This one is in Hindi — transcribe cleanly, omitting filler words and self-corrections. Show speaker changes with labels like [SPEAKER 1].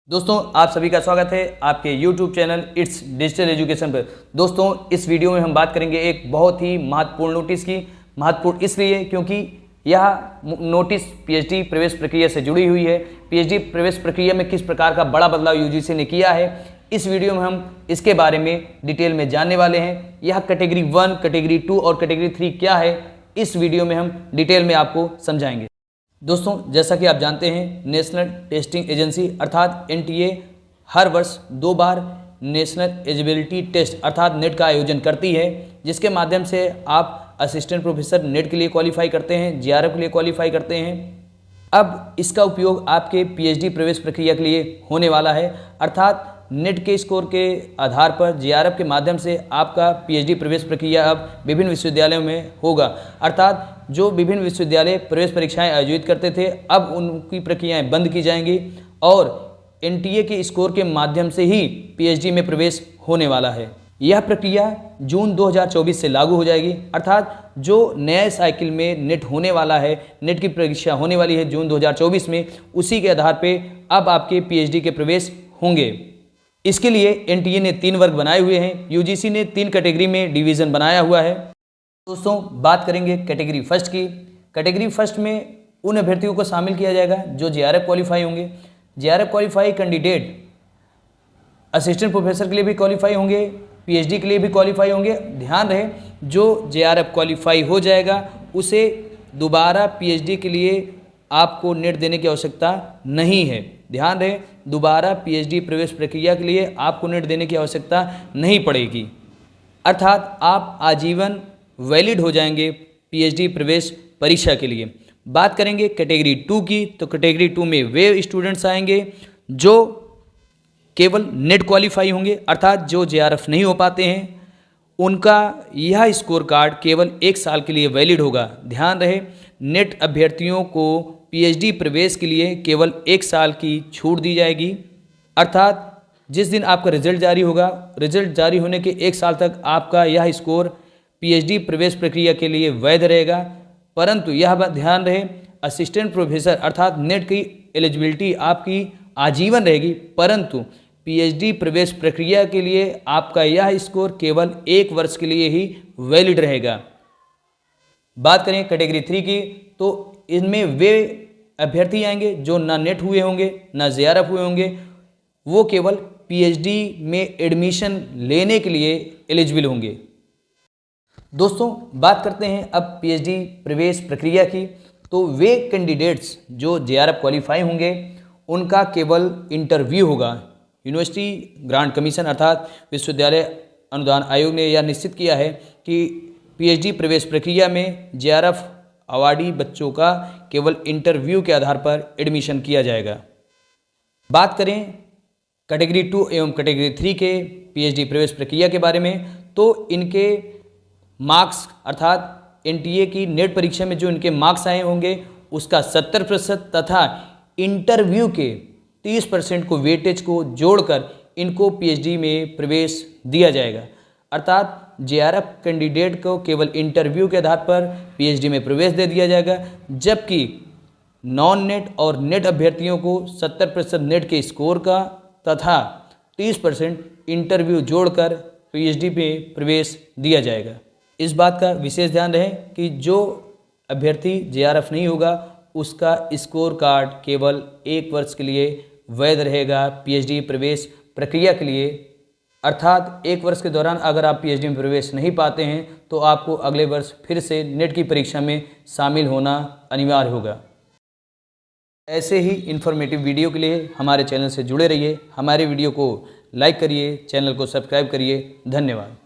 [SPEAKER 1] दोस्तों आप सभी का स्वागत है आपके YouTube channel it's digital education पर। दोस्तों इस वीडियो में हम बात करेंगे एक बहुत ही महत्वपूर्ण नोटिस की। महत्वपूर्ण इसलिए क्योंकि यह नोटिस पीएचडी प्रवेश प्रक्रिया से जुड़ी हुई है। पीएचडी प्रवेश प्रक्रिया में किस प्रकार का बड़ा बदलाव यूजीसी ने किया है, इस वीडियो में हम इसके बारे में डिटेल में जानने वाले हैं। यह कैटेगरी 1, कैटेगरी 2 और कैटेगरी 3 क्या है, इस वीडियो में हम डिटेल में आपको समझाएंगे। दोस्तों जैसा कि आप जानते हैं, नेशनल टेस्टिंग एजेंसी अर्थात एनटीए हर वर्ष 2 बार नेशनल एलिजिबिलिटी टेस्ट अर्थात नेट का आयोजन करती है, जिसके माध्यम से आप असिस्टेंट प्रोफेसर नेट के लिए क्वालिफाई करते हैं, जीआरएफ के लिए क्वालिफाई करते हैं। अब इसका उपयोग आपके पीएचडी प्रवेश प्रक्रिया के लिए होने वाला है, अर्थात नेट के स्कोर के आधार पर जीआरएफ के माध्यम से आपका पीएचडी प्रवेश प्रक्रिया अब विभिन्न विश्वविद्यालयों में होगा। अर्थात जो विभिन्न विश्वविद्यालय प्रवेश परीक्षाएं आयोजित करते थे, अब उनकी प्रक्रियाएं बंद की जाएंगी और एनटीए के स्कोर के माध्यम से ही पीएचडी में प्रवेश होने वाला है। यह प्रक्रिया जून 2024 से लागू हो जाएगी, अर्थात जो नए साइकिल में नेट होने वाला है, नेट की परीक्षा होने वाली है जून 2024 में, उसी के आधार पर अब आपके पीएचडी के प्रवेश होंगे। इसके लिए एनटीए ने 3 वर्ग बनाए हुए हैं, यूजीसी ने 3 कैटेगरी में डिवीज़न बनाया हुआ है। दोस्तों बात करेंगे कैटेगरी फर्स्ट की। कैटेगरी फर्स्ट में उन अभ्यर्थियों को शामिल किया जाएगा जो जीआरएफ क्वालिफाई होंगे। GRF qualify candidate assistant professor के लिए भी क्वालिफाई होंगे, पीएचडी के लिए भी क्वालिफाई होंगे। ध्यान रहे, जो जीआरएफ क्वालिफाई हो जाएगा उसे दोबारा पीएचडी के लिए आपको नेट देने की आवश्यकता नहीं है। ध्यान रहे, दोबारा पीएचडी प्रवेश प्रक्रिया के लिए आपको नेट देने की आवश्यकता नहीं पड़ेगी, अर्थात आप आजीवन वैलिड हो जाएंगे पीएचडी प्रवेश परीक्षा के लिए। बात करेंगे कैटेगरी 2 की, तो कैटेगरी 2 में वे स्टूडेंट्स आएंगे जो केवल नेट क्वालिफाई होंगे, अर्थात जो जेआरएफ नहीं हो पाते हैं उनका यह स्कोर कार्ड केवल 1 साल के लिए वैलिड होगा। ध्यान रहे, नेट अभ्यर्थियों को पीएचडी प्रवेश के लिए केवल 1 साल की छूट दी जाएगी, अर्थात जिस दिन आपका रिजल्ट जारी होगा, रिजल्ट जारी होने के 1 साल तक आपका यह स्कोर पीएचडी प्रवेश प्रक्रिया के लिए वैध रहेगा। परंतु यह बात ध्यान रहे, असिस्टेंट प्रोफेसर अर्थात नेट की एलिजिबिलिटी आपकी आजीवन रहेगी, परंतु पीएचडी प्रवेश प्रक्रिया के लिए आपका यह स्कोर केवल 1 वर्ष के लिए ही वैलिड रहेगा। बात करें कैटेगरी 3 की, तो इनमें वे अभ्यर्थी आएंगे जो ना नेट हुए होंगे ना जीआरएफ हुए होंगे, वो केवल पीएचडी में एडमिशन लेने के लिए एलिजिबल होंगे। दोस्तों बात करते हैं अब पीएचडी प्रवेश प्रक्रिया की, तो वे कैंडिडेट्स जो जेआरएफ क्वालिफाई होंगे उनका केवल इंटरव्यू होगा। यूनिवर्सिटी ग्रांट कमीशन अर्थात विश्वविद्यालय अनुदान आयोग ने यह निश्चित किया है कि पीएचडी प्रवेश प्रक्रिया में जेआरएफ अवार्डी बच्चों का केवल इंटरव्यू के आधार पर एडमिशन किया जाएगा। बात करें कैटेगरी 2 एवं कैटेगरी 3 के पीएचडी प्रवेश प्रक्रिया के बारे में, तो इनके मार्क्स अर्थात एनटीए की नेट परीक्षा में जो इनके मार्क्स आए होंगे उसका 70% तथा इंटरव्यू के 30% को वेटेज को जोड़कर इनको पीएचडी में प्रवेश दिया जाएगा, अर्थात जेआरएफ कैंडिडेट को केवल इंटरव्यू के आधार पर पीएचडी में प्रवेश दे दिया जाएगा, जबकि नॉन नेट और नेट अभ्यर्थियों को 70% नेट के स्कोर का तथा 30% इंटरव्यू जोड़कर पीएचडी में प्रवेश दिया जाएगा। इस बात का विशेष ध्यान रहे कि जो अभ्यर्थी जेआरएफ नहीं होगा उसका स्कोर कार्ड केवल 1 वर्ष के लिए वैध रहेगा पीएचडी प्रवेश प्रक्रिया के लिए, अर्थात 1 वर्ष के दौरान अगर आप पीएचडी में प्रवेश नहीं पाते हैं तो आपको अगले वर्ष फिर से नेट की परीक्षा में शामिल होना अनिवार्य होगा। ऐसे ही इन्फॉर्मेटिव वीडियो के लिए हमारे चैनल से जुड़े रहिए, हमारे वीडियो को लाइक करिए, चैनल को सब्सक्राइब करिए। धन्यवाद।